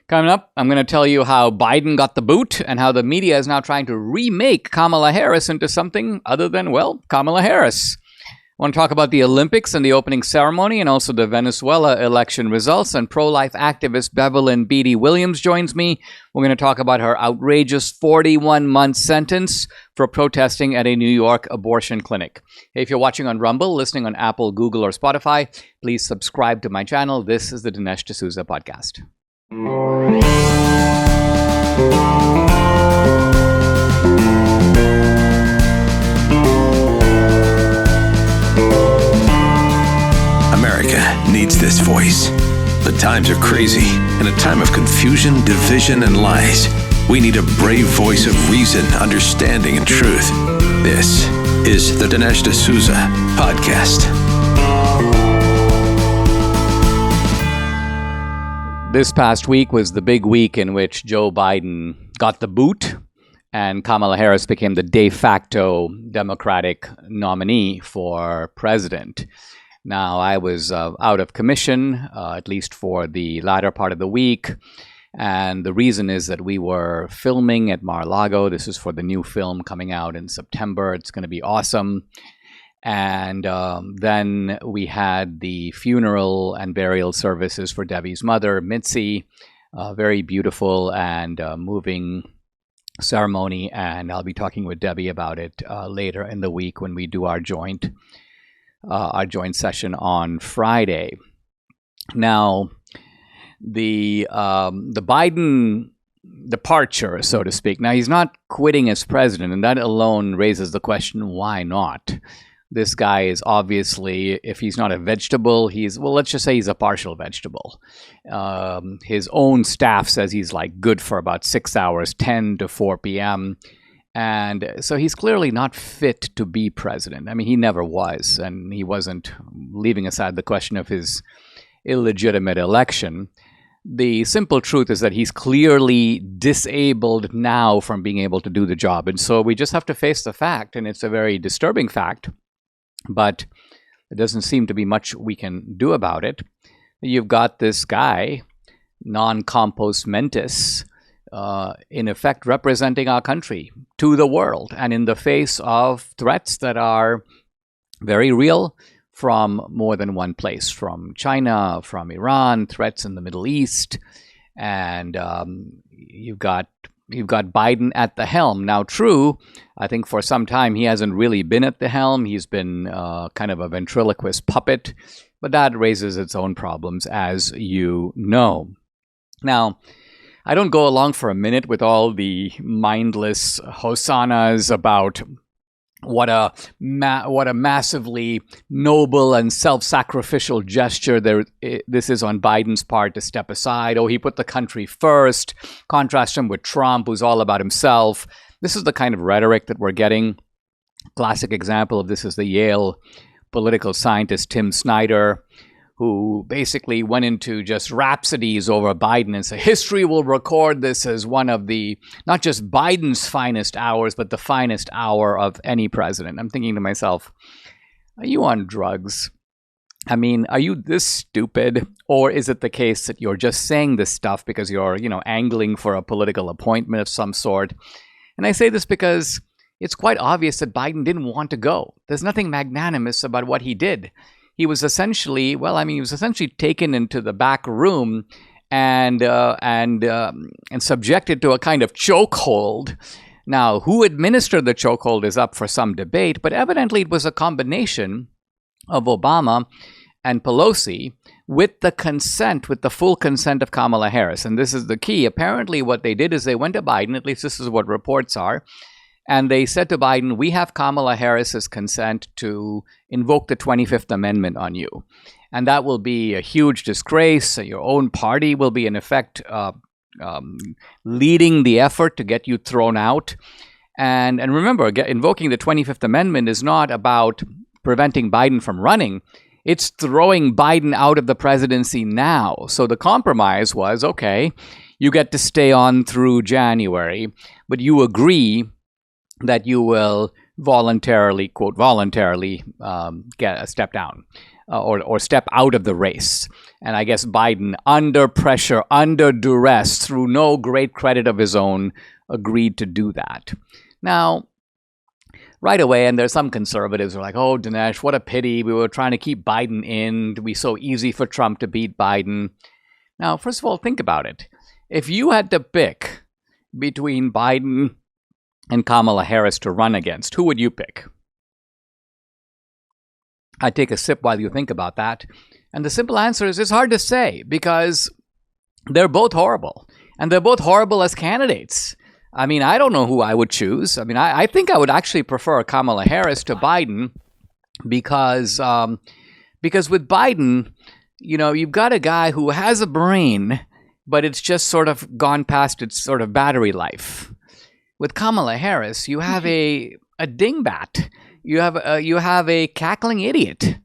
Coming up, I'm going to tell you how Biden got the boot and how the media is now trying to remake Kamala Harris into something other than, well, Kamala Harris. I want to talk about the Olympics and the opening ceremony and also the Venezuela election results. And pro-life activist Bevelyn Beatty Williams joins me. We're going to talk about her outrageous 41-month sentence for protesting at a New York abortion clinic. Hey, if you're watching on Rumble, listening on Apple, Google, or Spotify, please subscribe to my channel. This is the Dinesh D'Souza podcast. America needs this voice. The times are crazy. In a time of confusion, division, and lies, we need a brave voice of reason, understanding, and truth. This is the Dinesh D'Souza podcast. This past week was the big week in which Joe Biden got the boot and Kamala Harris became the de facto Democratic nominee for president. Now, I was out of commission, at least for the latter part of the week. And the reason is that we were filming at Mar-a-Lago. This is for the new film coming out in September. It's going to be awesome. And then we had the funeral and burial services for Debbie's mother, Mitzi. Very beautiful and moving ceremony. And I'll be talking with Debbie about it later in the week when we do our joint session on Friday. Now, the Biden departure, so to speak. Now, he's not quitting as president, and that alone raises the question, why not? This guy is obviously, if he's not a vegetable, let's just say he's a partial vegetable. His own staff says he's like good for about 6 hours, 10 to 4 p.m., and so he's clearly not fit to be president. I mean, he never was, and he wasn't, leaving aside the question of his illegitimate election. The simple truth is that he's clearly disabled now from being able to do the job. And so we just have to face the fact, and it's a very disturbing fact, but there doesn't seem to be much we can do about it. You've got this guy, non-compos mentis, in effect representing our country to the world, and in the face of threats that are very real from more than one place, from China, from Iran, threats in the Middle East, and you've got Biden at the helm. Now, true, I think for some time he hasn't really been at the helm. He's been kind of a ventriloquist puppet, but that raises its own problems, as you know. Now, I don't go along for a minute with all the mindless hosannas about what a massively noble and self-sacrificial gesture this is on Biden's part to step aside. Oh, he put the country first. Contrast him with Trump, who's all about himself. This is the kind of rhetoric that we're getting. Classic example of this is the Yale political scientist Tim Snyder, who basically went into just rhapsodies over Biden and said, history will record this as one of the, not just Biden's finest hours, but the finest hour of any president. I'm thinking to myself, are you on drugs? I mean, are you this stupid? Or is it the case that you're just saying this stuff because you're, angling for a political appointment of some sort? And I say this because it's quite obvious that Biden didn't want to go. There's nothing magnanimous about what he did. He was essentially, taken into the back room and subjected to a kind of chokehold. Now, who administered the chokehold is up for some debate, but evidently it was a combination of Obama and Pelosi with the full consent of Kamala Harris. And this is the key. Apparently what they did is they went to Biden, at least this is what reports are, and they said to Biden, we have Kamala Harris's consent to invoke the 25th Amendment on you. And that will be a huge disgrace. Your own party will be, in effect, leading the effort to get you thrown out. And remember, invoking the 25th Amendment is not about preventing Biden from running. It's throwing Biden out of the presidency now. So the compromise was, okay, you get to stay on through January, but you agree that you will voluntarily, quote, voluntarily get a step down or step out of the race. And I guess Biden, under pressure, under duress, through no great credit of his own, agreed to do that. Now, right away, and there's some conservatives who are like, oh, Dinesh, what a pity. We were trying to keep Biden in. It would be so easy for Trump to beat Biden. Now, first of all, think about it. If you had to pick between Biden and Kamala Harris to run against, who would you pick? I'd take a sip while you think about that. And the simple answer is it's hard to say because they're both horrible. And they're both horrible as candidates. I mean, I don't know who I would choose. I mean, I think I would actually prefer Kamala Harris to Biden because with Biden, you know, you've got a guy who has a brain, but it's just sort of gone past its sort of battery life. With Kamala Harris, you have a dingbat. You have a cackling idiot.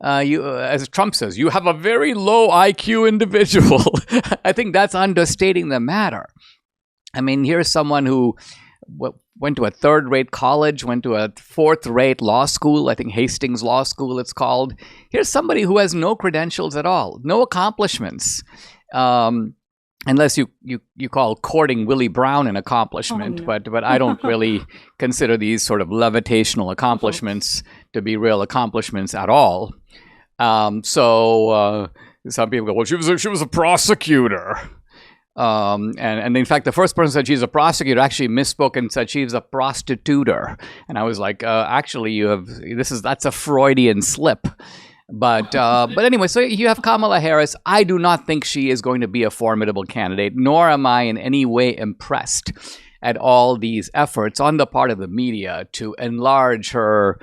As Trump says, you have a very low IQ individual. I think that's understating the matter. I mean, here's someone who went to a third-rate college, went to a fourth-rate law school, I think Hastings Law School it's called. Here's somebody who has no credentials at all, no accomplishments, unless you call courting Willie Brown an accomplishment. Oh, no. But I don't really consider these sort of levitational accomplishments to be real accomplishments at all. So some people go, well, she was a prosecutor. And in fact, the first person said she's a prosecutor actually misspoke and said she's a prostituter. And I was like, actually, that's a Freudian slip. But anyway, so you have Kamala Harris. I do not think she is going to be a formidable candidate, nor am I in any way impressed at all these efforts on the part of the media to enlarge her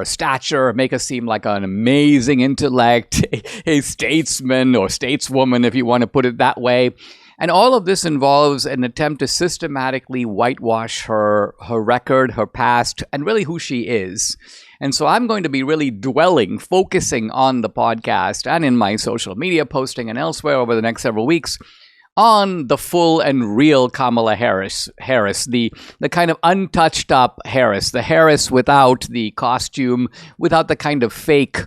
stature, make her seem like an amazing intellect, a statesman or stateswoman, if you want to put it that way. And all of this involves an attempt to systematically whitewash her record, her past, and really who she is. And so I'm going to be really focusing on the podcast and in my social media posting and elsewhere over the next several weeks on the full and real Kamala Harris, the kind of untouched up Harris, the Harris without the costume, without the kind of fake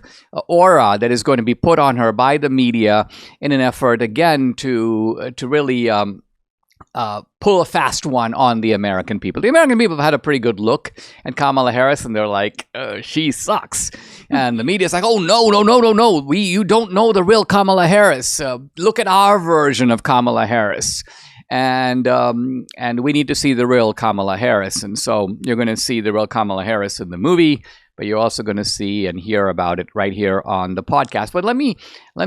aura that is going to be put on her by the media in an effort, again, to really pull a fast one on the American people. The American people have had a pretty good look at Kamala Harris, and they're like, she sucks. And the media's like, oh, no. You don't know the real Kamala Harris. Look at our version of Kamala Harris. And we need to see the real Kamala Harris. And so you're going to see the real Kamala Harris in the movie, but you're also going to see and hear about it right here on the podcast. But let me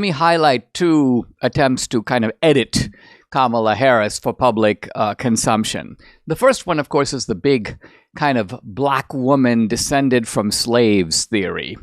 highlight two attempts to kind of edit Kamala Harris for public consumption. The first one, of course, is the big kind of black woman descended from slaves theory.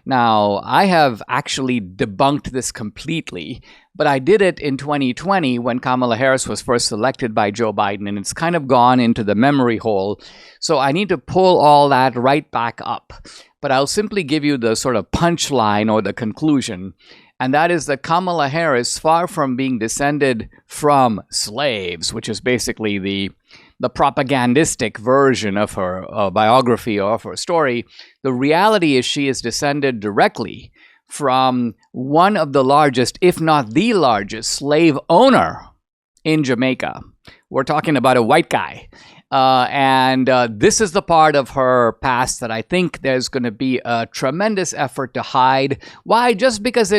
Now, I have actually debunked this completely, but I did it in 2020 when Kamala Harris was first elected by Joe Biden, and it's kind of gone into the memory hole. So I need to pull all that right back up. But I'll simply give you the sort of punchline or the conclusion. And that is that Kamala Harris, far from being descended from slaves, which is basically the propagandistic version of her biography or of her story, the reality is she is descended directly from one of the largest, if not the largest, slave owner in Jamaica. We're talking about a white guy. And this is the part of her past that I think there's going to be a tremendous effort to hide. Why? Just because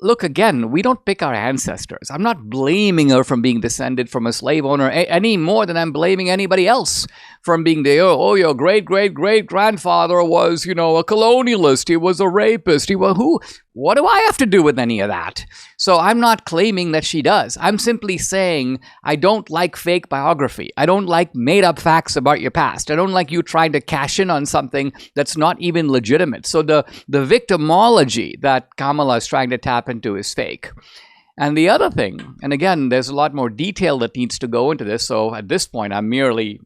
look, again, we don't pick our ancestors. I'm not blaming her from being descended from a slave owner any more than I'm blaming anybody else from being your great-great-great-grandfather was, a colonialist. He was a rapist. What do I have to do with any of that? So I'm not claiming that she does. I'm simply saying I don't like fake biography. I don't like made-up facts about your past. I don't like you trying to cash in on something that's not even legitimate. So the victimology that Kamala is trying to tap into is fake. And the other thing, and again, there's a lot more detail that needs to go into this. So at this point, I'm merely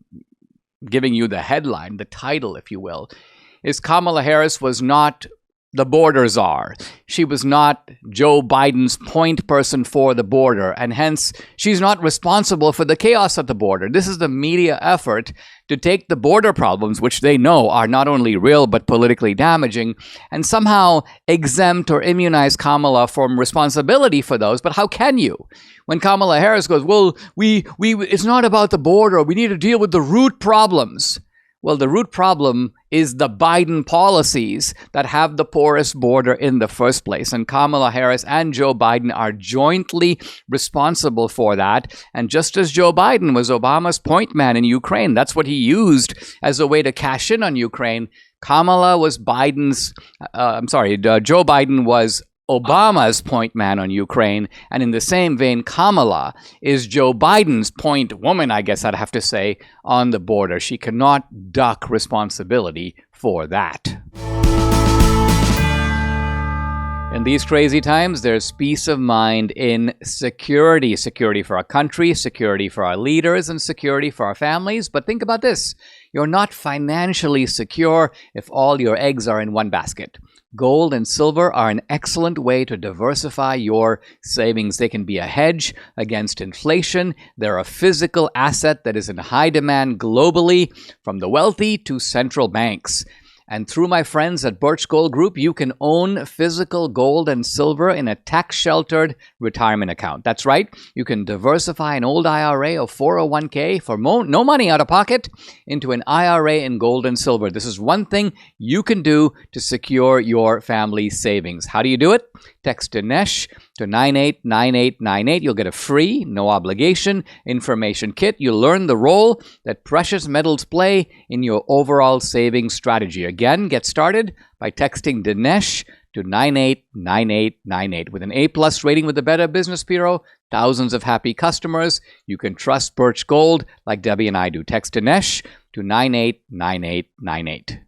giving you the headline, the title, if you will, is Kamala Harris was not the border czar. She was not Joe Biden's point person for the border, and hence she's not responsible for the chaos at the border. This is the media effort to take the border problems, which they know are not only real but politically damaging, and somehow exempt or immunize Kamala from responsibility for those. But how can you? When Kamala Harris goes, well, it's not about the border. We need to deal with the root problems. Well, the root problem is the Biden policies that have the porous border in the first place. And Kamala Harris and Joe Biden are jointly responsible for that. And just as Joe Biden was Obama's point man in Ukraine, that's what he used as a way to cash in on Ukraine. Joe Biden was Obama's point man on Ukraine, and in the same vein, Kamala is Joe Biden's point woman, I guess I'd have to say, on the border. She cannot duck responsibility for that. In these crazy times, there's peace of mind in security. Security for our country, security for our leaders, and security for our families. But think about this. You're not financially secure if all your eggs are in one basket. Gold and silver are an excellent way to diversify your savings. They can be a hedge against inflation. They're a physical asset that is in high demand globally, from the wealthy to central banks. And through my friends at Birch Gold Group, you can own physical gold and silver in a tax-sheltered retirement account. That's right. You can diversify an old IRA or 401k for no money out of pocket into an IRA in gold and silver. This is one thing you can do to secure your family savings. How do you do it? Text Dinesh to 989898. You'll get a free, no obligation information kit. You'll learn the role that precious metals play in your overall savings strategy. Again, get started by texting Dinesh to 989898. With an A+ rating with the Better Business Bureau, thousands of happy customers. You can trust Birch Gold like Debbie and I do. Text Dinesh to 989898.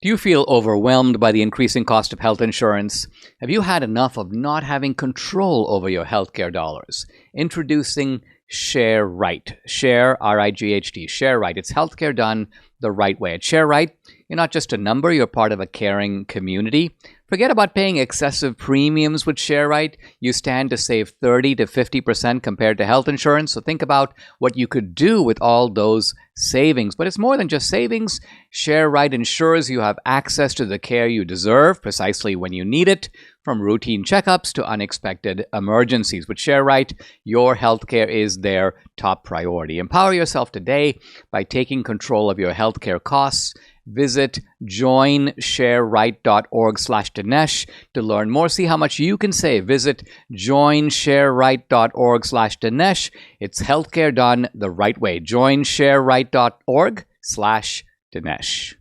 Do you feel overwhelmed by the increasing cost of health insurance? Have you had enough of not having control over your healthcare dollars? Introducing Share Right. Share, R-I-G-H-T. Share Right. It's healthcare done the right way. At Share Right, you're not just a number, you're part of a caring community. Forget about paying excessive premiums with Share Right. You stand to save 30 to 50% compared to health insurance. So think about what you could do with all those savings. But it's more than just savings. Share Right ensures you have access to the care you deserve precisely when you need it, from routine checkups to unexpected emergencies. With Share Right, your healthcare is their top priority. Empower yourself today by taking control of your healthcare costs. Visit joinshareright.org/Dinesh to learn more. See how much you can save. Visit joinshareright.org/Dinesh. It's healthcare done the right way. joinshareright.org/Dinesh.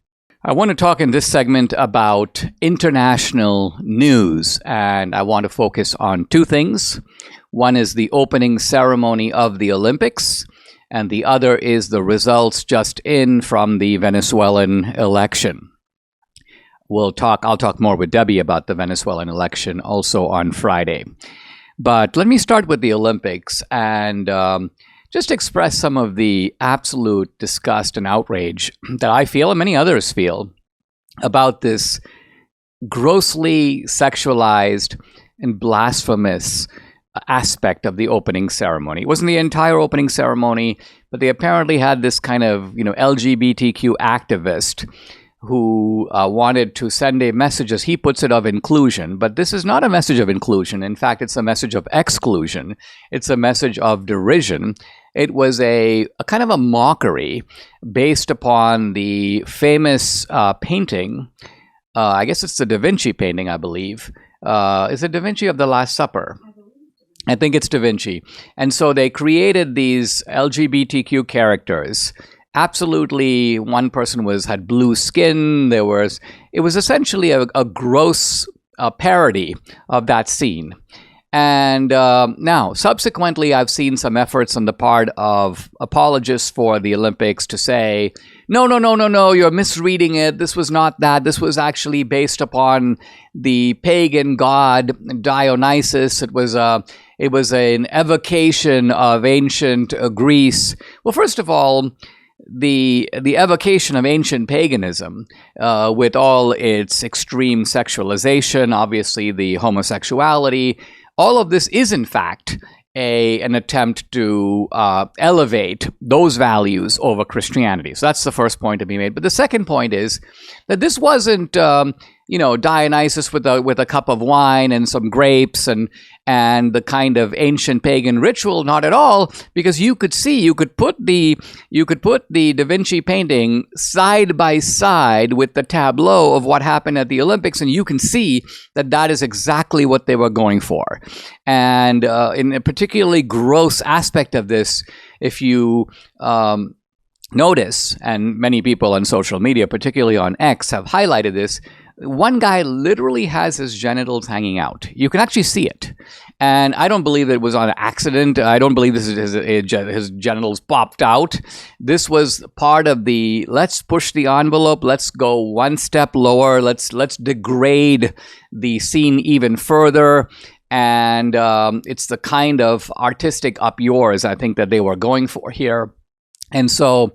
I want to talk in this segment about international news, and I want to focus on two things. One is the opening ceremony of the Olympics, and the other is the results just in from the Venezuelan election. I'll talk more with Debbie about the Venezuelan election also on Friday. But let me start with the Olympics and just express some of the absolute disgust and outrage that I feel and many others feel about this grossly sexualized and blasphemous aspect of the opening ceremony. It wasn't the entire opening ceremony, but they apparently had this kind of, LGBTQ activist who wanted to send a message, as he puts it, of inclusion. But this is not a message of inclusion. In fact, it's a message of exclusion. It's a message of derision. It was a kind of a mockery based upon the famous painting. I guess it's the Da Vinci painting, I believe. Is it Da Vinci of the Last Supper? I think it's Da Vinci. And so they created these LGBTQ characters. Absolutely, one person had blue skin. It was essentially a gross parody of that scene. And now, subsequently, I've seen some efforts on the part of apologists for the Olympics to say, no, you're misreading it. This was not that. This was actually based upon the pagan god Dionysus. It was an evocation of ancient Greece. Well, first of all, the evocation of ancient paganism, with all its extreme sexualization, obviously the homosexuality, all of this is in fact an attempt to elevate those values over Christianity. So that's the first point to be made. But the second point is that this wasn't, Dionysus with a cup of wine and some grapes and the kind of ancient pagan ritual. Not at all, because you could put the Da Vinci painting side by side with the tableau of what happened at the Olympics, and you can see that is exactly what they were going for. And in a particularly gross aspect of this, if you notice, and many people on social media, particularly on X, have highlighted this, one guy literally has his genitals hanging out. You can actually see it. And I don't believe that it was on accident. I don't believe this is his genitals popped out. This was part of the, let's push the envelope, let's go one step lower, let's degrade the scene even further. And it's the kind of artistic up yours, I think, that they were going for here. And so,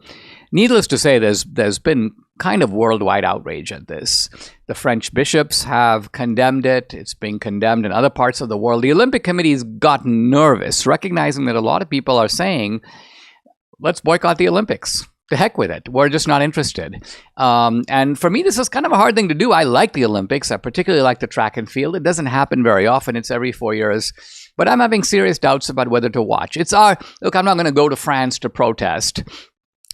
needless to say, there's been kind of worldwide outrage at this. The French bishops have condemned it. It's being condemned in other parts of the world. The Olympic Committee's gotten nervous, recognizing that a lot of people are saying, let's boycott the Olympics. To heck with it. We're just not interested. And for me, this is kind of a hard thing to do. I like the Olympics. I particularly like the track and field. It doesn't happen very often. It's every 4 years. But I'm having serious doubts about whether to watch. Look, I'm not going to go to France to protest.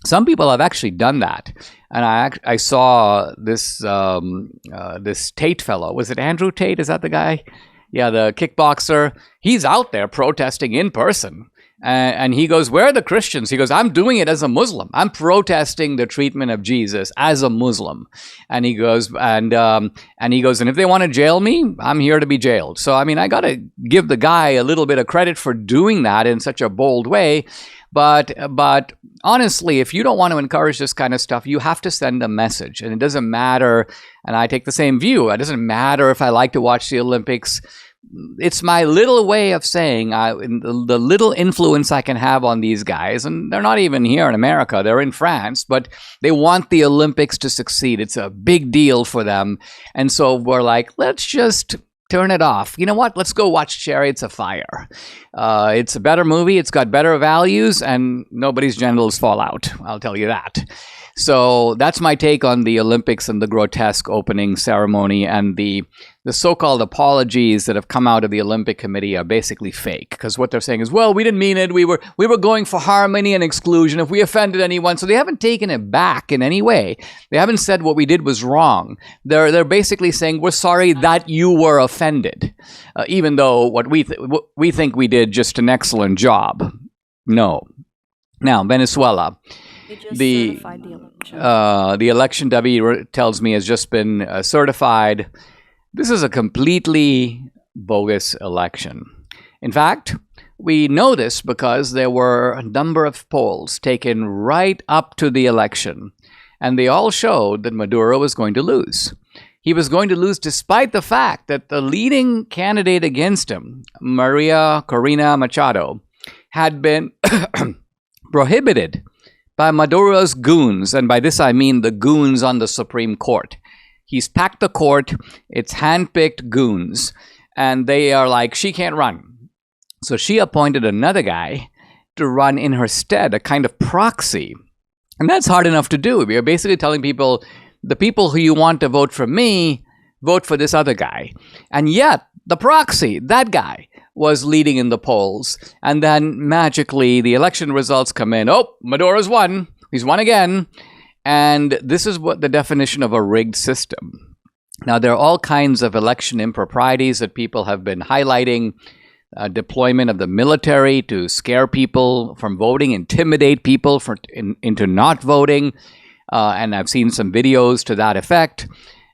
Some people have actually done that, and I saw this this Tate fellow. Was it Andrew Tate? Is that the guy? Yeah, the kickboxer. He's out there protesting in person, and he goes, "Where are the Christians?" He goes, "I'm doing it as a Muslim. I'm protesting the treatment of Jesus as a Muslim." And he goes, and if they want to jail me, I'm here to be jailed. So I mean, I got to give the guy a little bit of credit for doing that in such a bold way. But honestly, if you don't want to encourage this kind of stuff, you have to send a message. And it doesn't matter, and I take the same view, it doesn't matter if I like to watch the Olympics. It's my little way of saying the little influence I can have on these guys. And they're not even here in America. They're in France. But they want the Olympics to succeed. It's a big deal for them. And so we're like, let's just turn it off. You know what? Let's go watch Chariots of Fire. It's a better movie. It's got better values, and nobody's genitals fall out. I'll tell you that. So that's my take on the Olympics and the grotesque opening ceremony, and the so-called apologies that have come out of the Olympic Committee are basically fake, because what they're saying is, well, we didn't mean it. We were going for harmony and exclusion if we offended anyone. So they haven't taken it back in any way. They haven't said what we did was wrong. They're basically saying, we're sorry that you were offended, even though what we think we did just an excellent job. No. Now, Venezuela. The election, Debbie tells me, has just been certified. This is a completely bogus election. In fact, we know this because there were a number of polls taken right up to the election, and they all showed that Maduro was going to lose. He was going to lose despite the fact that the leading candidate against him, Maria Corina Machado, had been prohibited by Maduro's goons, and by this I mean the goons on the Supreme Court. He's packed the court, it's handpicked goons, and they are like, she can't run. So she appointed another guy to run in her stead, a kind of proxy. And that's hard enough to do. We're basically telling people, the people who you want to vote for me, vote for this other guy. And yet, the proxy, that guy, was leading in the polls. And then magically the election results come in. Oh, Maduro's won. He's won again. And this is what the definition of a rigged system. Now, there are all kinds of election improprieties that people have been highlighting. Deployment of the military to scare people from voting, intimidate people into not voting. And I've seen some videos to that effect.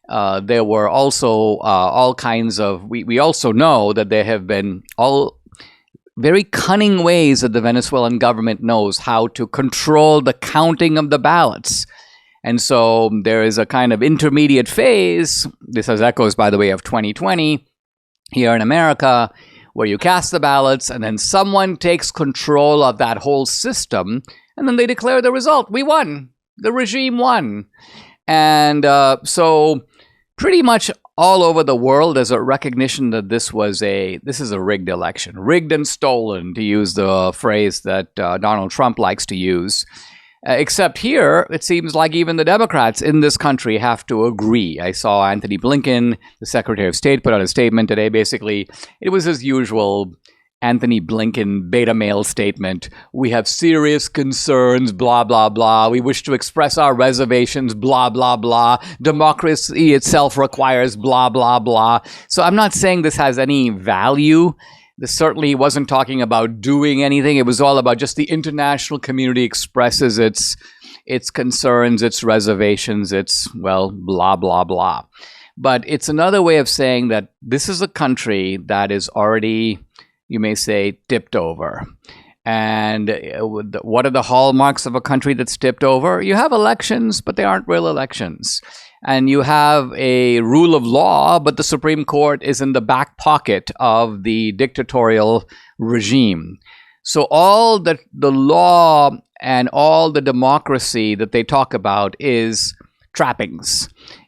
There were also all kinds of, we also know that there have been all very cunning ways that the Venezuelan government knows how to control the counting of the ballots. And so there is a kind of intermediate phase, this has echoes, by the way, of 2020 here in America, where you cast the ballots and then someone takes control of that whole system And then they declare the result. We won. The regime won. And so pretty much all over the world, there's a recognition that this is a rigged election. Rigged and stolen, to use the phrase that Donald Trump likes to use. Except here, it seems like even the Democrats in this country have to agree. I saw Anthony Blinken, the Secretary of State, put out a statement today. Basically, it was his usual Anthony Blinken beta male statement. We have serious concerns, blah, blah, blah. We wish to express our reservations, blah, blah, blah. Democracy itself requires blah, blah, blah. So I'm not saying this has any value. This certainly wasn't talking about doing anything. It was all about just the international community expresses its concerns, its reservations, its, well, blah, blah, blah. But it's another way of saying that this is a country that is already, you may say, tipped over. And what are the hallmarks of a country that's tipped over? You have elections, but they aren't real elections. And you have a rule of law, but the Supreme Court is in the back pocket of the dictatorial regime. So all the law and all the democracy that they talk about is trappings.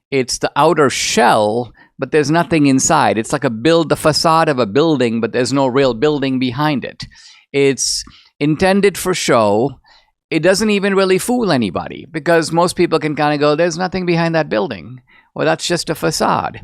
It's the outer shell, but there's nothing inside. It's like the facade of a building, but there's no real building behind it. It's intended for show. It doesn't even really fool anybody because most people can kind of go, there's nothing behind that building. Or that's just a facade.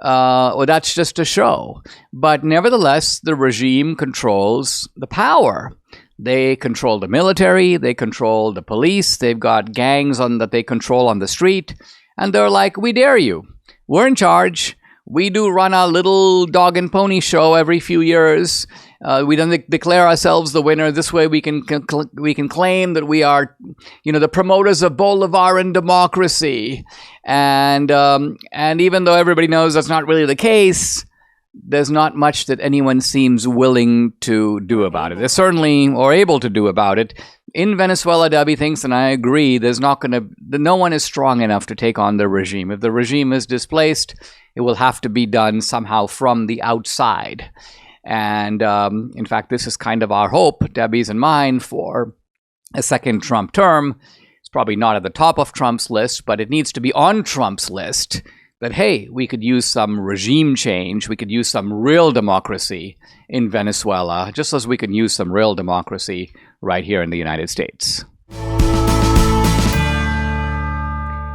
Or that's just a show. But nevertheless, the regime controls the power. They control the military. They control the police. They've got gangs that they control on the street. And they're like, we dare you. We're in charge. We do run a little dog and pony show every few years. We don't declare ourselves the winner. This way we can claim that we are, the promoters of Bolivarian democracy. And even though everybody knows that's not really the case, there's not much that anyone seems willing to do about it. They're certainly, or able to do about it. In Venezuela, Debbie thinks, and I agree, no one is strong enough to take on the regime. If the regime is displaced, it will have to be done somehow from the outside. And in fact, this is kind of our hope, Debbie's and mine, for a second Trump term. It's probably not at the top of Trump's list, but it needs to be on Trump's list that, hey, we could use some regime change. We could use some real democracy in Venezuela, just as we can use some real democracy right here in the United States.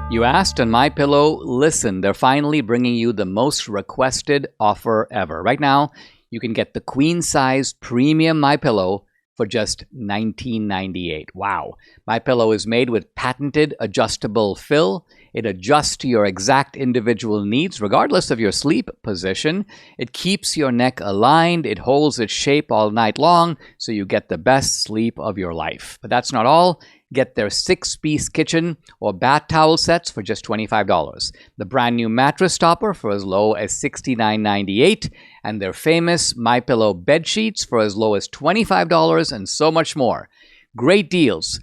You asked on MyPillow, listen, they're finally bringing you the most requested offer ever. Right now, you can get the queen-size premium MyPillow for just $19.98. Wow. MyPillow is made with patented adjustable fill. It adjusts to your exact individual needs, regardless of your sleep position. It keeps your neck aligned. It holds its shape all night long, so you get the best sleep of your life. But that's not all. Get their 6-piece kitchen or bath towel sets for just $25. The brand new mattress topper for as low as $69.98. And their famous MyPillow bed sheets for as low as $25 and so much more. Great deals.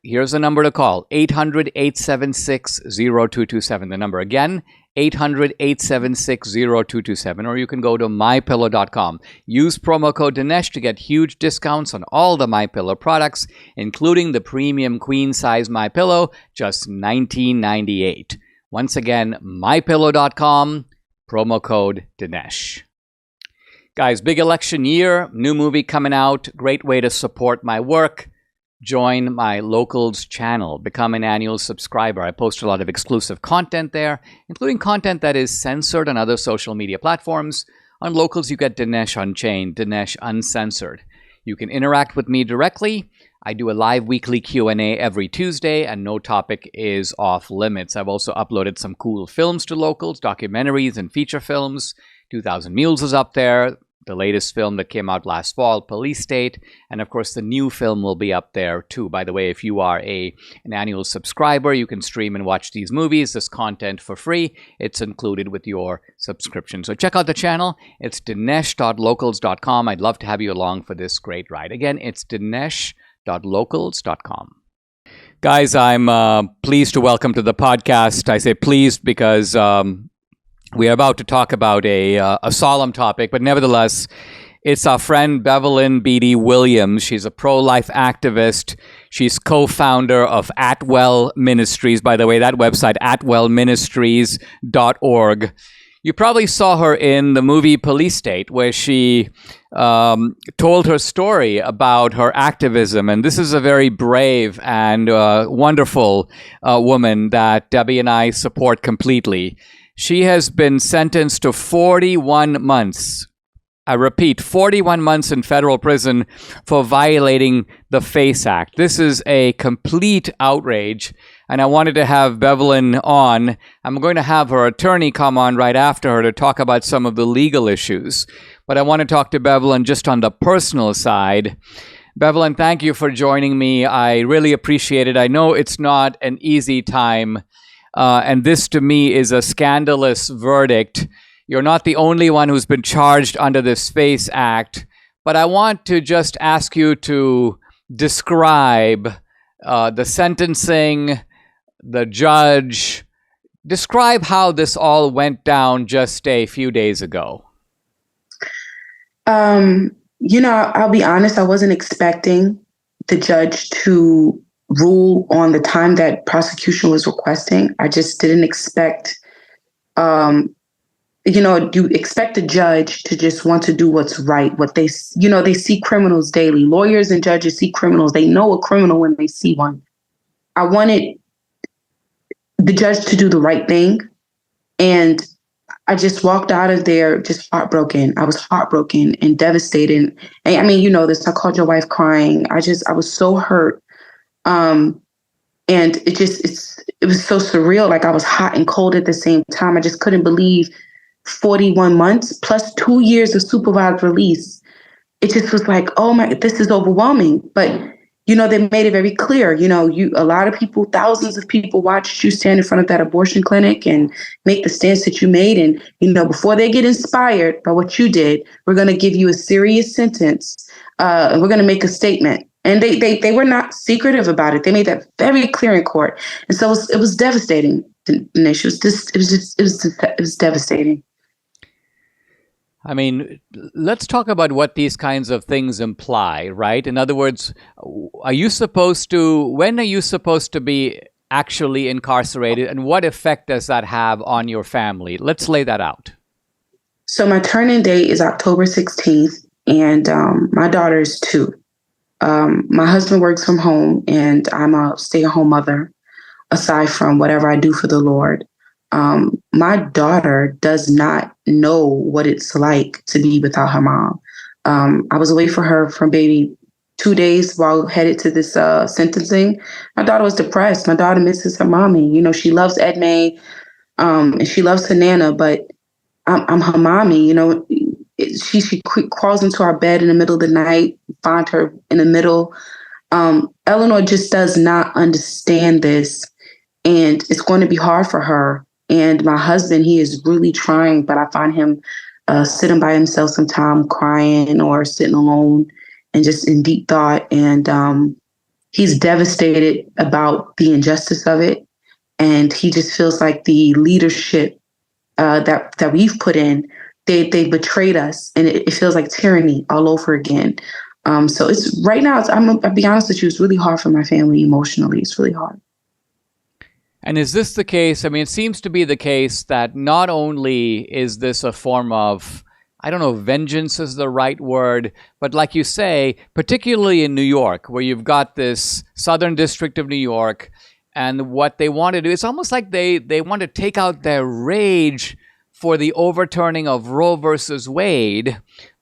Here's the number to call, 800-876-0227. The number again, 800-876-0227. Or you can go to mypillow.com. Use promo code Dinesh to get huge discounts on all the MyPillow products, including the premium queen-size MyPillow, just $19.98. Once again, mypillow.com, promo code Dinesh. Guys, big election year, new movie coming out, great way to support my work. Join my Locals channel. Become an annual subscriber. I post a lot of exclusive content there, including content that is censored on other social media platforms. On Locals, you get Dinesh Unchained, Dinesh Uncensored. You can interact with me directly. I do a live weekly Q&A every Tuesday, and no topic is off limits. I've also uploaded some cool films to Locals, documentaries and feature films. 2000 Mules is up there. The latest film that came out last fall, Police State, and of course the new film will be up there too. By the way, if you are an annual subscriber, you can stream and watch these movies, this content for free. It's included with your subscription. So check out the channel. It's dinesh.locals.com. I'd love to have you along for this great ride. Again, it's dinesh.locals.com. Guys, I'm pleased to welcome to the podcast. I say pleased because we are about to talk about a solemn topic, but nevertheless, It's our friend Bevelyn Beatty Williams. She's a pro-life activist. She's co-founder of Atwell Ministries. By the way, that website, atwellministries.org. You probably saw her in the movie Police State, where she told her story about her activism. And this is a very brave and wonderful woman that Debbie and I support completely. She has been sentenced to 41 months. I repeat, 41 months in federal prison for violating the FACE Act. This is a complete outrage, and I wanted to have Bevelyn on. I'm going to have her attorney come on right after her to talk about some of the legal issues. But I want to talk to Bevelyn just on the personal side. Bevelyn, thank you for joining me. I really appreciate it. I know it's not an easy time, and this to me is a scandalous verdict. You're not the only one who's been charged under this FACE Act, but I want to just ask you to describe the sentencing, the judge. Describe how this all went down just a few days ago. I'll be honest, I wasn't expecting the judge to rule on the time that prosecution was requesting. I just didn't expect you expect a judge to just want to do what's right. They see criminals daily. Lawyers and judges see criminals. They know a criminal when they see one. I wanted the judge to do the right thing. And I just walked out of there just heartbroken. I was heartbroken and devastated. And I mean, you know this, I called your wife crying. I was so hurt. And it was so surreal. Like I was hot and cold at the same time. I just couldn't believe 41 months plus 2 years of supervised release. It just was like, oh my, this is overwhelming. But, they made it very clear, a lot of people, thousands of people watched you stand in front of that abortion clinic and make the stance that you made. And, before they get inspired by what you did, we're going to give you a serious sentence. And we're going to make a statement. And they were not secretive about it. They made that very clear in court. And so it was devastating, Dinesh. It was devastating. I mean, let's talk about what these kinds of things imply, right? In other words, when are you supposed to be actually incarcerated, and what effect does that have on your family? Let's lay that out. So my turn-in date is October 16th, and my daughter is 2. My husband works from home, and I'm a stay-at-home mother, aside from whatever I do for the Lord. My daughter does not know what it's like to be without her mom. I was away from baby 2 days while headed to this sentencing. My daughter was depressed. My daughter misses her mommy. She loves Edme, and she loves her Nana, but I'm her mommy. She crawls into our bed in the middle of the night, find her in the middle. Eleanor just does not understand this, and it's going to be hard for her. And my husband, he is really trying, but I find him sitting by himself sometimes, crying or sitting alone and just in deep thought. And he's devastated about the injustice of it. And he just feels like the leadership that we've put in, they betrayed us. And it feels like tyranny all over again. So it's right now, I'll be honest with you, it's really hard for my family emotionally. It's really hard. And is this the case? I mean, it seems to be the case that not only is this a form of, I don't know, vengeance is the right word, but like you say, particularly in New York, where you've got this Southern District of New York, and what they want to do, it's almost like they want to take out their rage for the overturning of Roe versus Wade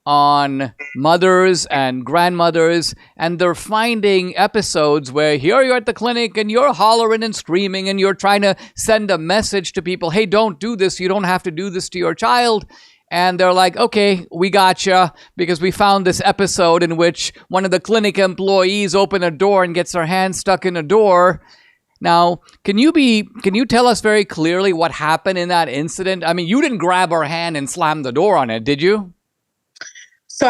on mothers and grandmothers, and they're finding episodes where here you're at the clinic and you're hollering and screaming and you're trying to send a message to people, hey, don't do this, you don't have to do this to your child. And they're like, okay, we gotcha, because we found this episode in which one of the clinic employees opened a door and gets her hand stuck in a door. Now, can you tell us very clearly what happened in that incident? I mean, you didn't grab her hand and slam the door on it, did you? So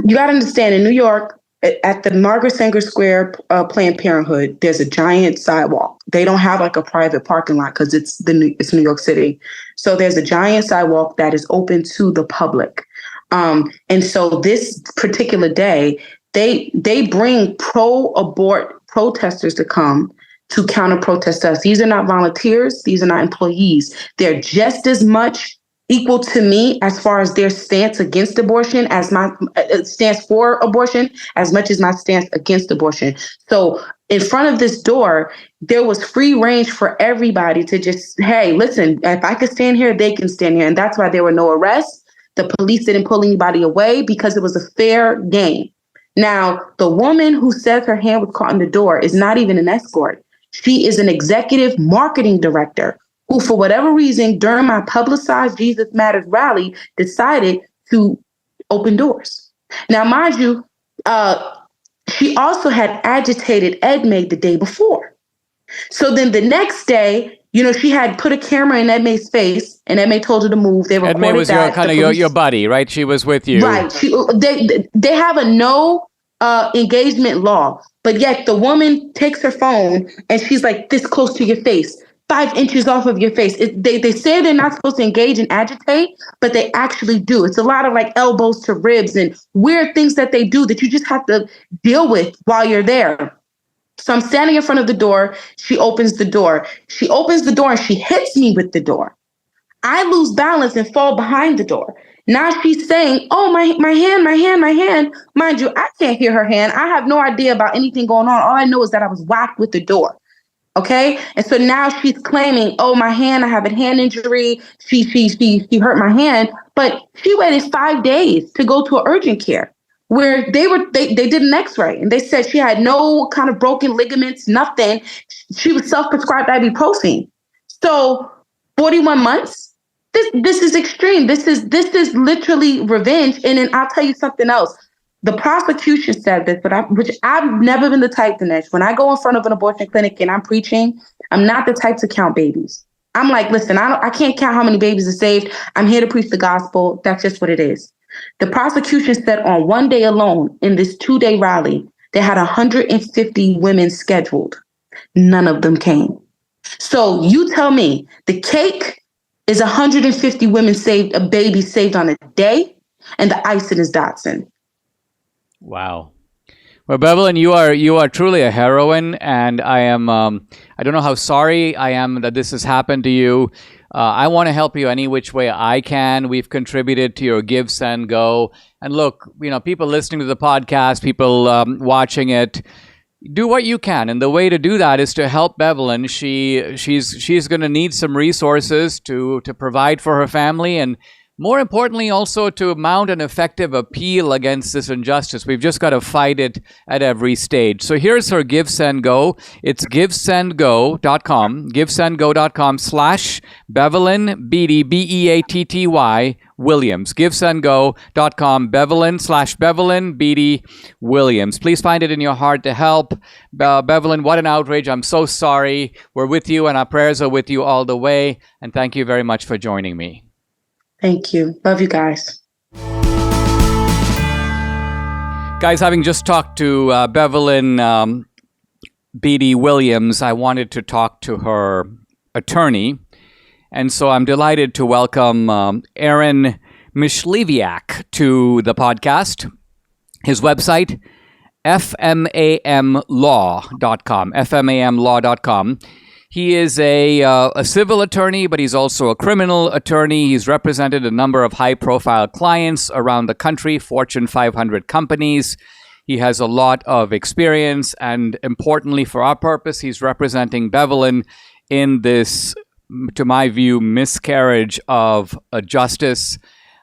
you got to understand, in New York, at the Margaret Sanger Square Planned Parenthood, there's a giant sidewalk. They don't have like a private parking lot because it's New York City. So there's a giant sidewalk that is open to the public. And so this particular day, they bring pro-abort protesters to come to counter-protest us. These are not volunteers. These are not employees. They're just as much equal to me as far as their stance against abortion as my stance for abortion, as much as my stance against abortion. So in front of this door, there was free range for everybody to just, hey, listen, if I could stand here, they can stand here. And that's why there were no arrests. The police didn't pull anybody away because it was a fair game. Now, the woman who says her hand was caught in the door is not even an escort. She is an executive marketing director who, for whatever reason, during my publicized Jesus Matters rally, decided to open doors. Now, mind you, she also had agitated Edmay the day before. So then the next day, she had put a camera in Edmay's face, and Edmay told her to move. They recorded Edmay was your buddy, right? She was with you. Right. They have a no engagement law, but yet the woman takes her phone and she's like this close to your face, 5 inches off of your face. They say they're not supposed to engage and agitate, but they actually do. It's a lot of like elbows to ribs and weird things that they do that you just have to deal with while you're there. So I'm standing in front of the door. She opens the door. And she hits me with the door. I lose balance and fall behind the door. Now she's saying, oh, my hand. Mind you, I can't hear her hand. I have no idea about anything going on. All I know is that I was whacked with the door. Okay. And so now she's claiming, oh, my hand, I have a hand injury. She hurt my hand. But she waited 5 days to go to urgent care where they did an x-ray and they said she had no kind of broken ligaments, nothing. She was self-prescribed ibuprofen. So 41 months. This is extreme. This is literally revenge. And then I'll tell you something else. The prosecution said this, which I've never been the type, Dinesh. When I go in front of an abortion clinic and I'm preaching, I'm not the type to count babies. I'm like, listen, I can't count how many babies are saved. I'm here to preach the gospel. That's just what it is. The prosecution said on one day alone in this 2-day rally, they had 150 women scheduled. None of them came. So you tell me the cake is 150 women saved, a baby saved on a day, and the icing is Dotson. Wow. Well, Bevelyn, you are truly a heroine, and I am. I don't know how sorry I am that this has happened to you. I want to help you any which way I can. We've contributed to your Give, Send, Go, and look, people listening to the podcast, people watching it. Do what you can, and the way to do that is to help Bevelyn. She's going to need some resources to provide for her family, and more importantly, also to mount an effective appeal against this injustice. We've just got to fight it at every stage. So here's her Give, Send, Go. It's givesendgo.com, givesendgo.com/Bevelyn Beatty, Beatty Williams, givesendgo.com, Bevelyn Beatty Williams. Please find it in your heart to help. Bevelyn, what an outrage. I'm so sorry. We're with you, and our prayers are with you all the way. And thank you very much for joining me. Thank you. Love you guys. Guys, having just talked to Bevelyn Beatty Williams, I wanted to talk to her attorney. And so I'm delighted to welcome Aaron Mishleviak to the podcast. His website, fmamlaw.com, fmamlaw.com. He is a civil attorney, but he's also a criminal attorney. He's represented a number of high-profile clients around the country, Fortune 500 companies. He has a lot of experience, and importantly for our purpose, he's representing Bevelyn in this, to my view, miscarriage of justice.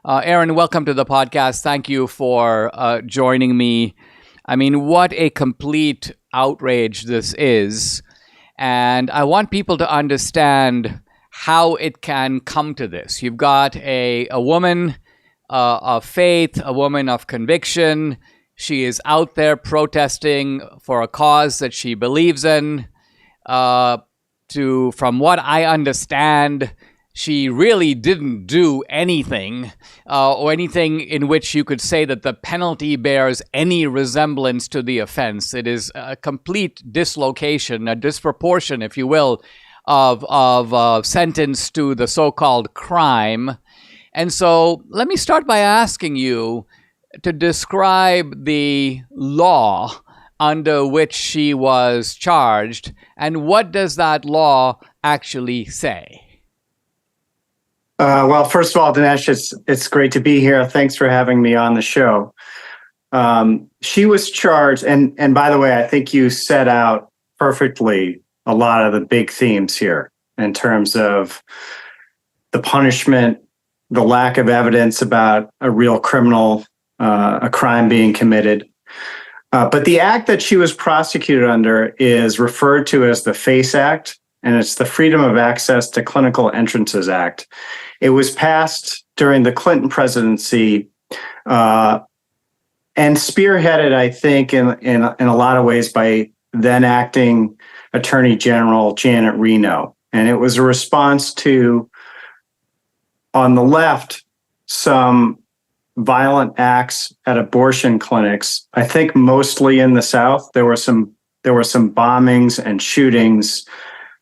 Aaron, welcome to the podcast. Thank you for joining me. I mean, what a complete outrage this is. And I want people to understand how it can come to this. You've got a woman of faith, a woman of conviction. She is out there protesting for a cause that she believes in. From what I understand, she really didn't do anything or anything in which you could say that the penalty bears any resemblance to the offense. It is a complete dislocation, a disproportion, if you will, of sentence to the so-called crime. And so let me start by asking you to describe the law under which she was charged, and what does that law actually say? Well, first of all, Dinesh, it's great to be here. Thanks for having me on the show. She was charged, and by the way, I think you set out perfectly a lot of the big themes here in terms of the punishment, the lack of evidence about a real criminal, a crime being committed. But the act that she was prosecuted under is referred to as the FACE Act, and it's the Freedom of Access to Clinical Entrances Act. It was passed during the Clinton presidency and spearheaded, I think, in a lot of ways by then acting Attorney General Janet Reno. And it was a response to, on the left, some violent acts at abortion clinics. I think mostly in the South, there were some bombings and shootings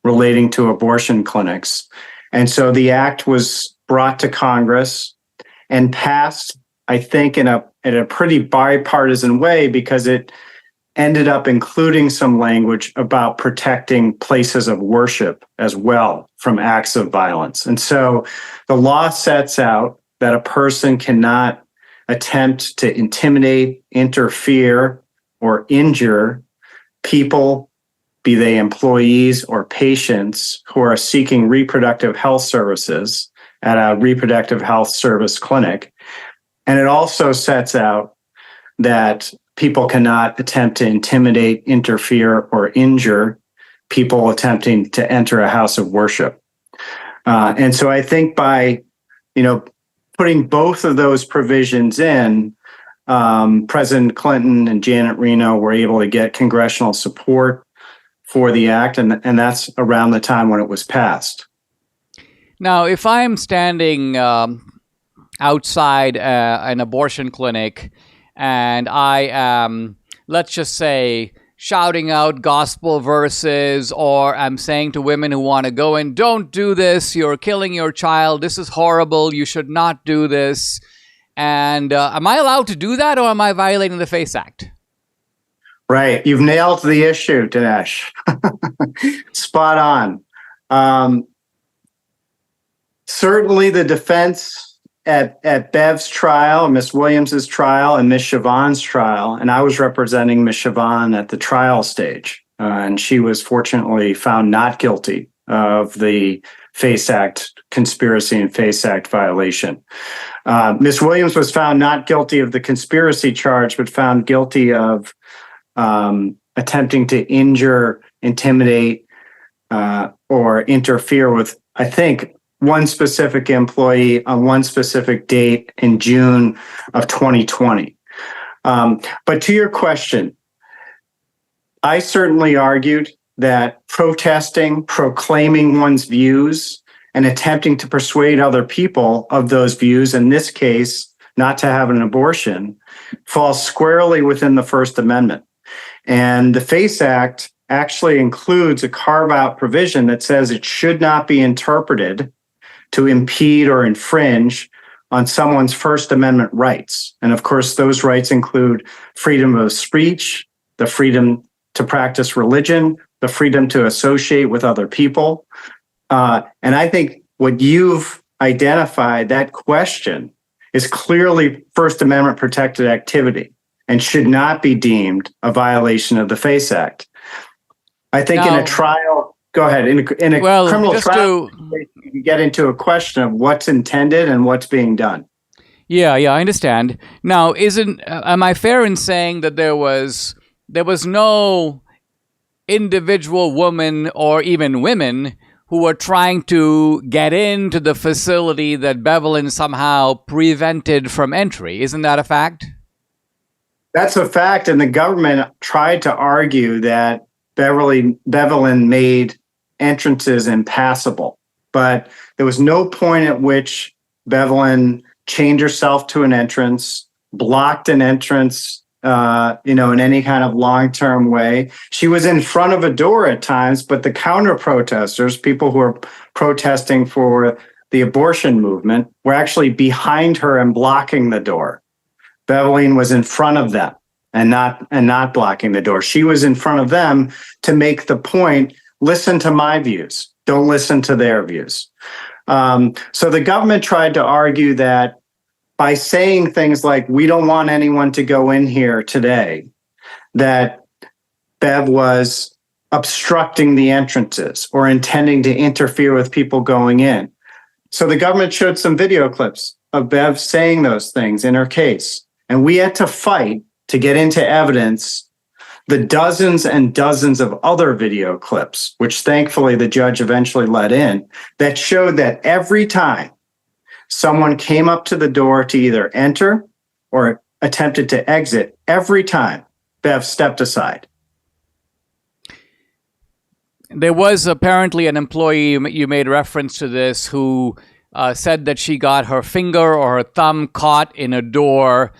relating to abortion clinics. And so the act was brought to Congress and passed, I think, in a pretty bipartisan way, because it ended up including some language about protecting places of worship as well from acts of violence. And so the law sets out that a person cannot attempt to intimidate, interfere, or injure people, be they employees or patients, who are seeking reproductive health services at a reproductive health service clinic. And it also sets out that people cannot attempt to intimidate, interfere, or injure people attempting to enter a house of worship. And so I think by, putting both of those provisions in, President Clinton and Janet Reno were able to get congressional support for the act, and that's around the time when it was passed. Now, if I'm standing outside an abortion clinic and I am, let's just say, shouting out gospel verses, or I'm saying to women who want to go in, don't do this, you're killing your child, this is horrible, you should not do this. And am I allowed to do that, or am I violating the FACE Act? Right. You've nailed the issue, Dinesh. Spot on. Certainly the defense at Bev's trial, Miss Williams's trial, and Miss Siobhan's trial, and I was representing Miss Siobhan at the trial stage, and she was fortunately found not guilty of the FACE Act conspiracy and FACE Act violation. Miss Williams was found not guilty of the conspiracy charge, but found guilty of attempting to injure, intimidate, or interfere with, I think, one specific employee on one specific date in June of 2020. But to your question, I certainly argued that protesting, proclaiming one's views, and attempting to persuade other people of those views, in this case, not to have an abortion, falls squarely within the First Amendment. And the FACE Act actually includes a carve-out provision that says it should not be interpreted to impede or infringe on someone's First Amendment rights. And of course, those rights include freedom of speech, the freedom to practice religion, the freedom to associate with other people. And I think what you've identified, that question, is clearly First Amendment protected activity and should not be deemed a violation of the FACE Act. I think in a trial, go ahead, in a criminal trial, you get into a question of what's intended and what's being done. Yeah, I understand. Now, am I fair in saying that there was no individual woman or even women who were trying to get into the facility that Bevelyn somehow prevented from entry? Isn't that a fact? That's a fact, and the government tried to argue that Bevelyn made entrances impassable, but there was no point at which Bevelyn chained herself to an entrance, blocked an entrance, in any kind of long-term way. She was in front of a door at times, but the counter-protesters, people who are protesting for the abortion movement, were actually behind her and blocking the door. Bevelyn was in front of them and not blocking the door. She was in front of them to make the point, listen to my views, don't listen to their views. So the government tried to argue that by saying things like, we don't want anyone to go in here today, that Bev was obstructing the entrances or intending to interfere with people going in. So the government showed some video clips of Bev saying those things in her case. And we had to fight to get into evidence the dozens and dozens of other video clips, which thankfully the judge eventually let in, that showed that every time someone came up to the door to either enter or attempted to exit, every time Bev stepped aside. There was apparently an employee, you made reference to this, who said that she got her finger or her thumb caught in a door.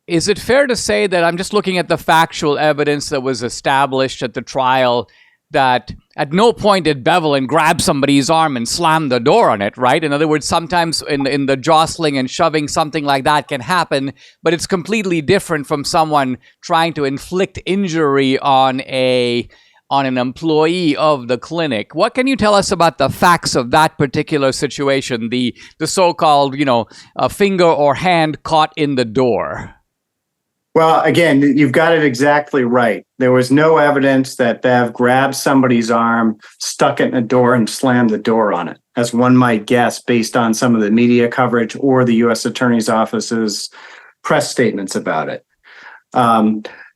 Is it fair to say that, I'm just looking at the factual evidence that was established at the trial, that at no point did Bevelyn grab somebody's arm and slam the door on it, right? In other words, sometimes in the jostling and shoving, something like that can happen, but it's completely different from someone trying to inflict injury on an employee of the clinic. What can you tell us about the facts of that particular situation, the so-called, a finger or hand caught in the door? Well, again, you've got it exactly right. There was no evidence that Bev grabbed somebody's arm, stuck it in a door, and slammed the door on it, as one might guess based on some of the media coverage or the U.S. Attorney's Office's press statements about it.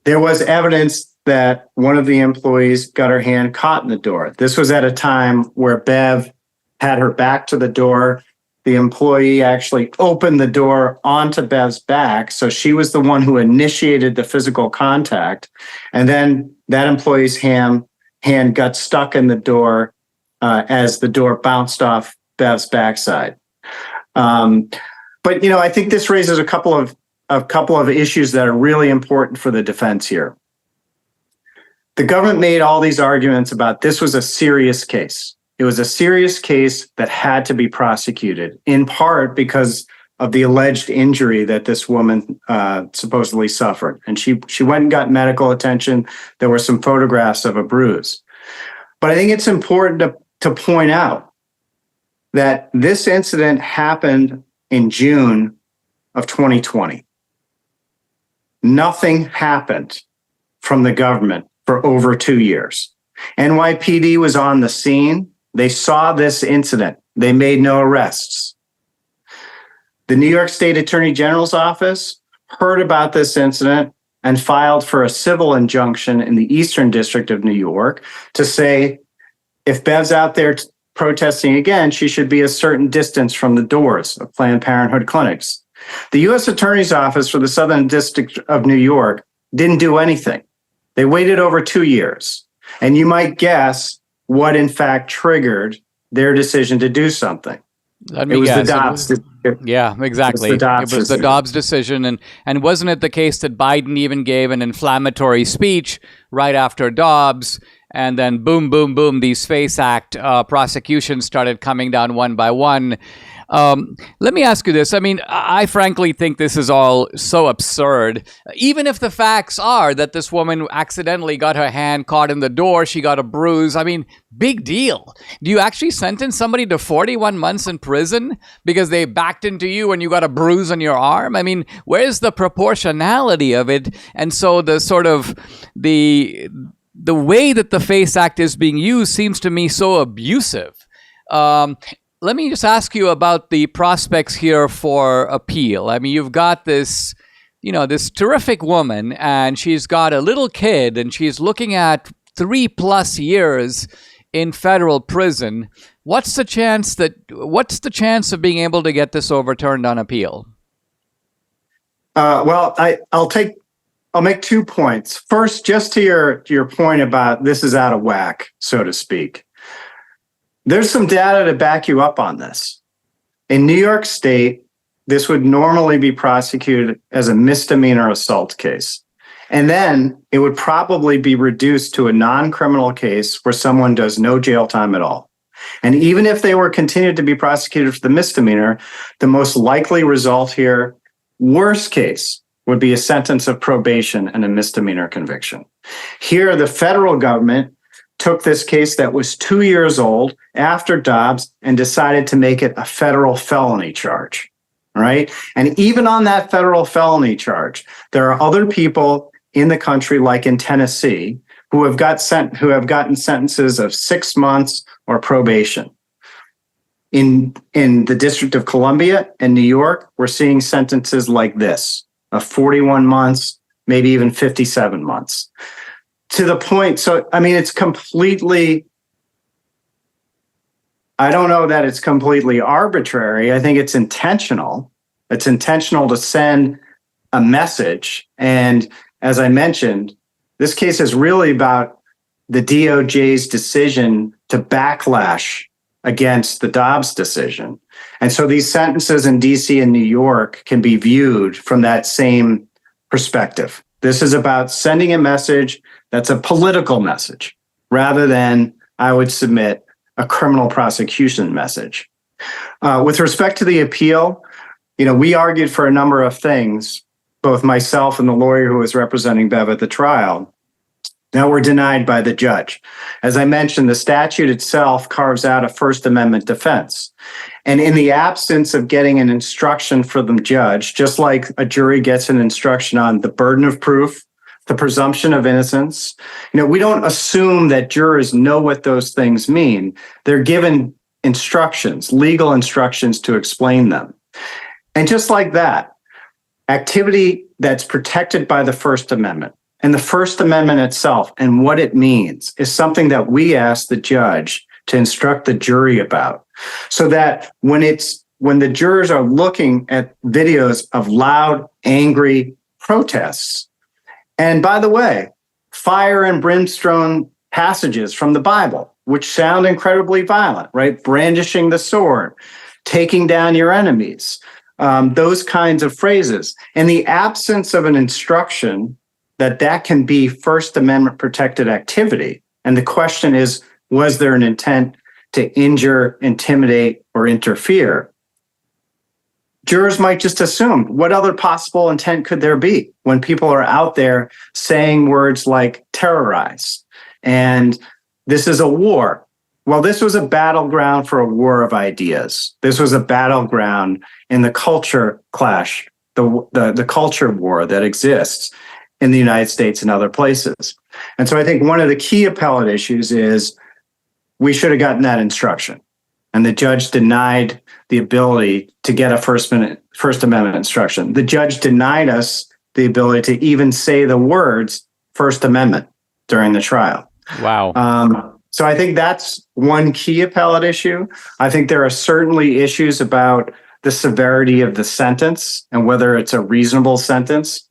There was evidence that one of the employees got her hand caught in the door. This was at a time where Bev had her back to the door. The employee actually opened the door onto Bev's back, so she was the one who initiated the physical contact. And then that employee's hand got stuck in the door as the door bounced off Bev's backside. But I think this raises a couple of issues that are really important for the defense here. The government made all these arguments about this was a serious case. It was a serious case that had to be prosecuted, in part because of the alleged injury that this woman supposedly suffered. And she went and got medical attention. There were some photographs of a bruise. But I think it's important to point out that this incident happened in June of 2020. Nothing happened from the government for over 2 years. NYPD was on the scene. They saw this incident. They made no arrests. The New York State Attorney General's office heard about this incident and filed for a civil injunction in the Eastern District of New York to say, if Bev's out there protesting again, she should be a certain distance from the doors of Planned Parenthood clinics. The U.S. Attorney's Office for the Southern District of New York didn't do anything. They waited over 2 years. And you might guess what in fact triggered their decision to do something. Let me guess. The Dobbs decision. Yeah, exactly. It was the Dobbs decision. And wasn't it the case that Biden even gave an inflammatory speech right after Dobbs? And then boom, boom, boom, these FACE Act prosecutions started coming down one by one. Let me ask you this. I mean, I frankly think this is all so absurd. Even if the facts are that this woman accidentally got her hand caught in the door, she got a bruise. I mean, big deal. Do you actually sentence somebody to 41 months in prison because they backed into you and you got a bruise on your arm? I mean, where's the proportionality of it? And so the sort of the way that the FACE Act is being used seems to me so abusive. Let me just ask you about the prospects here for appeal. I mean, you've got this, this terrific woman, and she's got a little kid, and she's looking at 3+ years in federal prison. What's the chance of being able to get this overturned on appeal? Well, I'll make 2 points. First, just to your point about this is out of whack, so to speak. There's some data to back you up on this. In New York State, this would normally be prosecuted as a misdemeanor assault case. And then it would probably be reduced to a non-criminal case where someone does no jail time at all. And even if they were continued to be prosecuted for the misdemeanor, the most likely result here, worst case, would be a sentence of probation and a misdemeanor conviction. Here, the federal government took this case that was 2 years old after Dobbs and decided to make it a federal felony charge, right? And even on that federal felony charge, there are other people in the country, like in Tennessee, who have gotten sentences of 6 months or probation. In the District of Columbia and New York, we're seeing sentences like this, of 41 months, maybe even 57 months. To the point, so, I mean, it's completely, I don't know that it's completely arbitrary. I think it's intentional. It's intentional to send a message. And as I mentioned, this case is really about the DOJ's decision to backlash against the Dobbs decision. And so these sentences in DC and New York can be viewed from that same perspective. This is about sending a message that's a political message rather than, I would submit, a criminal prosecution message. With respect to the appeal, we argued for a number of things, both myself and the lawyer who was representing Bev at the trial, that were denied by the judge. As I mentioned, the statute itself carves out a First Amendment defense. And in the absence of getting an instruction from the judge, just like a jury gets an instruction on the burden of proof, the presumption of innocence, we don't assume that jurors know what those things mean. They're given instructions, legal instructions to explain them. And just like that, activity that's protected by the First Amendment, and the First Amendment itself and what it means is something that we ask the judge to instruct the jury about, so that when the jurors are looking at videos of loud, angry protests, and by the way, fire and brimstone passages from the Bible, which sound incredibly violent, right? Brandishing the sword, taking down your enemies, those kinds of phrases. In the absence of an instruction that can be First Amendment protected activity. And the question is, was there an intent to injure, intimidate, or interfere? Jurors might just assume, what other possible intent could there be when people are out there saying words like terrorize, and this is a war? Well, this was a battleground for a war of ideas. This was a battleground in the culture clash, the culture war that exists in the United States and other places. And so I think one of the key appellate issues is we should have gotten that instruction. And the judge denied the ability to get a First Amendment instruction. The judge denied us the ability to even say the words First Amendment during the trial. Wow. So I think that's one key appellate issue. I think there are certainly issues about the severity of the sentence and whether it's a reasonable sentence.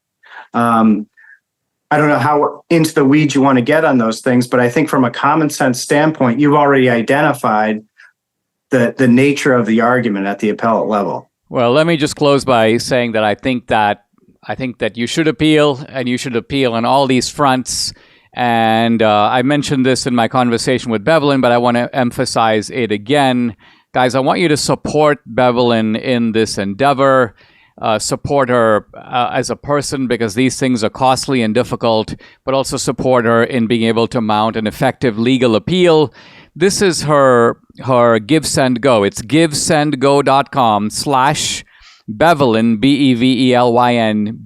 I don't know how into the weeds you want to get on those things, but I think from a common sense standpoint, you've already identified the nature of the argument at the appellate level. Well, let me just close by saying that I think that you should appeal, and you should appeal on all these fronts. And I mentioned this in my conversation with Bevelyn, but I want to emphasize it again. Guys, I want you to support Bevelyn in this endeavor. Support her as a person, because these things are costly and difficult, but also support her in being able to mount an effective legal appeal. This is her Give Send Go. It's givesendgo.com/Bevelyn, Bevelyn,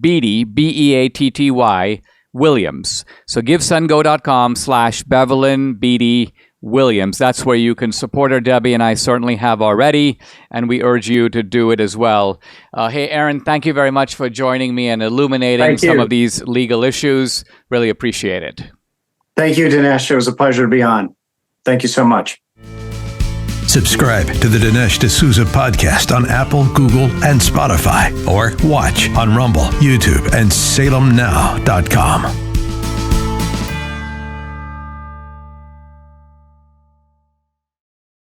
Beatty, Beatty Williams. So givesendgo.com/Bevelyn, Beatty Williams. That's where you can support her. Debbie and I certainly have already, and we urge you to do it as well. Hey, Aaron, thank you very much for joining me and illuminating some of these legal issues. Really appreciate it. Thank you, Dinesh. It was a pleasure to be on. Thank you so much. Subscribe to the Dinesh D'Souza podcast on Apple, Google, and Spotify, or watch on Rumble, YouTube, and SalemNow.com.